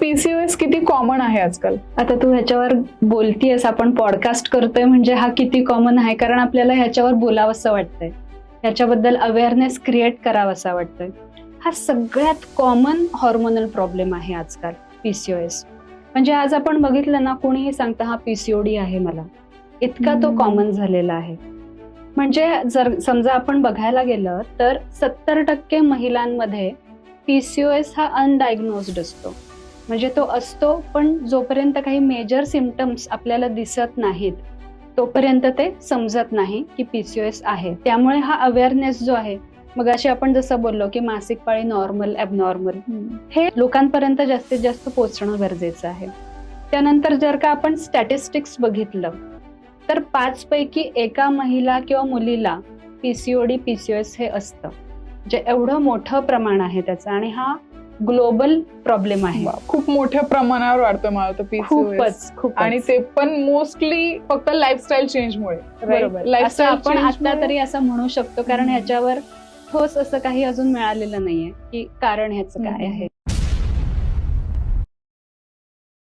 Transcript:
PCOS किती common आहे आजकाल? आता तू ह्याच्यावर बोलतीयस, आपण पॉडकास्ट करतोय म्हणजे हा किती कॉमन आहे, कारण आपल्याला ह्याच्यावर बोलावंसं वाटतंय, ह्याच्याबद्दल अवेअरनेस क्रिएट करावासा वाटतोय. हा सगळ्यात कॉमन हॉर्मोनल प्रॉब्लेम आहे आजकाल पीसीओएस. म्हणजे आज आपण बघितलं ना, कोणीही सांगतं हा पीसीओडी आहे मला, इतका तो कॉमन झालेला आहे. म्हणजे जर समजा आपण बघायला गेलं तर 70% महिलांमध्ये पीसीओएस हा अनडायग्नोज्ड असतो. म्हणजे तो असतो, पण जोपर्यंत काही मेजर सिम्पटम्स आपल्याला दिसत नाहीत तोपर्यंत ते समजत नाही की पीसीओएस आहे. त्यामुळे हा अवेअरनेस जो आहे, मग अशी आपण जसं बोललो की मासिक पाळी नॉर्मल, ॲबनॉर्मल, हे लोकांपर्यंत जास्तीत जास्त पोहोचणं गरजेचं आहे. त्यानंतर जर का आपण स्टॅटिस्टिक्स बघितलं तर 5 पैकी एका महिला किंवा मुलीला पीसीओडी पीसीओएस हे असतं. म्हणजे एवढं मोठं प्रमाण आहे त्याचं, आणि हा ग्लोबल प्रॉब्लेम आहे. खूप मोठ्या प्रमाणावर वाढतोय मला तर पीसीओएस. खूपच. आणि ते पण मोस्टली फक्त लाईफस्टाईल चेंजमुळे. बरोबर, असं आपण आता तरी असं म्हणू शकतो, कारण ह्याच्यावर ठोस असं काही अजून मिळालेलं नाहीये की कारण ह्याचं काय आहे.